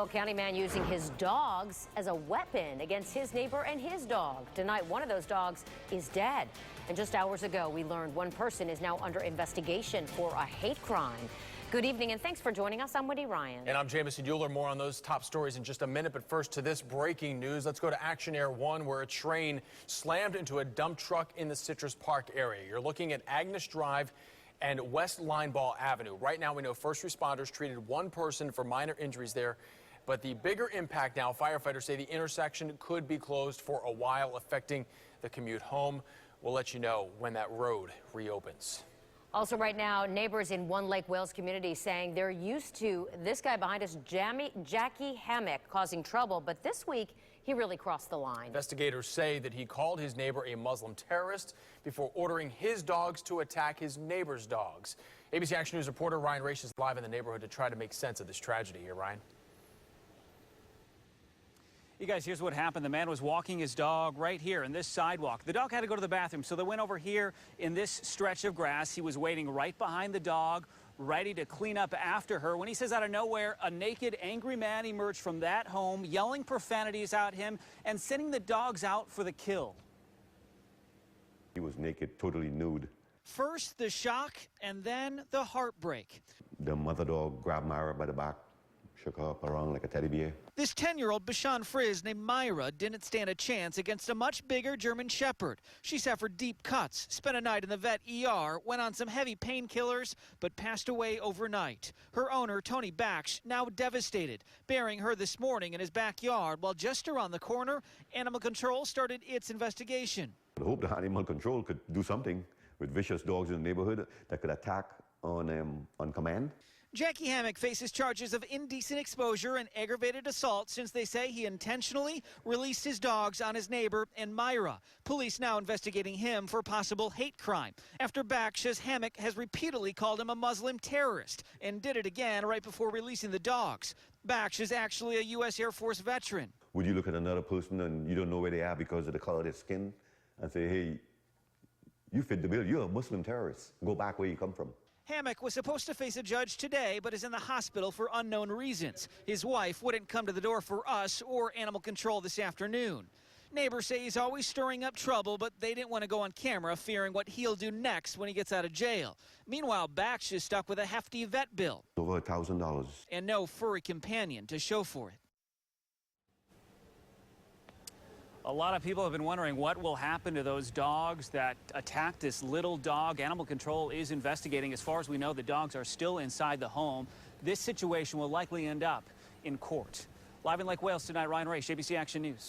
Well, County man using his dogs as a weapon against his neighbor and his dog. Tonight, one of those dogs is dead. And just hours ago, we learned one person is now under investigation for a hate crime. Good evening, and thanks for joining us. I'm Wendy Ryan. And I'm Jamison Euler. More on those top stories in just a minute. But first, to this breaking news. Let's go to Action Air 1, where a train slammed into a dump truck in the Citrus Park area. You're looking at Agnes Drive and West Lineball Avenue. Right now, we know first responders treated one person for minor injuries there. But the bigger impact now, firefighters say the intersection could be closed for a while, affecting the commute home. We'll let you know when that road reopens. Also right now, neighbors in One Lake Wales community saying they're used to this guy behind us, Jackie Hammock, causing trouble. But this week, he really crossed the line. Investigators say that he called his neighbor a Muslim terrorist before ordering his dogs to attack his neighbor's dogs. ABC Action News reporter Ryan Raish is live in the neighborhood to try to make sense of this tragedy here. Ryan? You guys, here's what happened. The man was walking his dog right here in this sidewalk. The dog had to go to the bathroom, so they went over here in this stretch of grass. He was waiting right behind the dog, ready to clean up after her, when he says out of nowhere, a naked, angry man emerged from that home, yelling profanities at him and sending the dogs out for the kill. He was naked, totally nude. First, the shock, and then the heartbreak. The mother dog grabbed Myra by the back, shook her up around like a teddy bear. This 10-year-old Bichon Frizz named Myra didn't stand a chance against a much bigger German Shepherd. She suffered deep cuts, spent a night in the vet ER, went on some heavy painkillers, but passed away overnight. Her owner, Tony Baksh, now devastated, burying her this morning in his backyard, while just around the corner, Animal Control started its investigation. I hope the Animal Control could do something with vicious dogs in the neighborhood that could attack on command. Jackie Hammock faces charges of indecent exposure and aggravated assault since they say he intentionally released his dogs on his neighbor and Myra. Police now investigating him for possible hate crime after Baksh says Hammock has repeatedly called him a Muslim terrorist and did it again right before releasing the dogs. Baksh is actually a U.S. Air Force veteran. Would you look at another person and you don't know where they are because of the color of their skin and say, hey, you fit the bill, you're a Muslim terrorist, go back where you come from? Hammock was supposed to face a judge today, but is in the hospital for unknown reasons. His wife wouldn't come to the door for us or Animal Control this afternoon. Neighbors say he's always stirring up trouble, but they didn't want to go on camera, fearing what he'll do next when he gets out of jail. Meanwhile, Baksh is stuck with a hefty vet bill. Over $1,000. And no furry companion to show for it. A lot of people have been wondering what will happen to those dogs that attacked this little dog. Animal Control is investigating. As far as we know, the dogs are still inside the home. This situation will likely end up in court. Live in Lake Wales tonight, Ryan Raish, ABC Action News.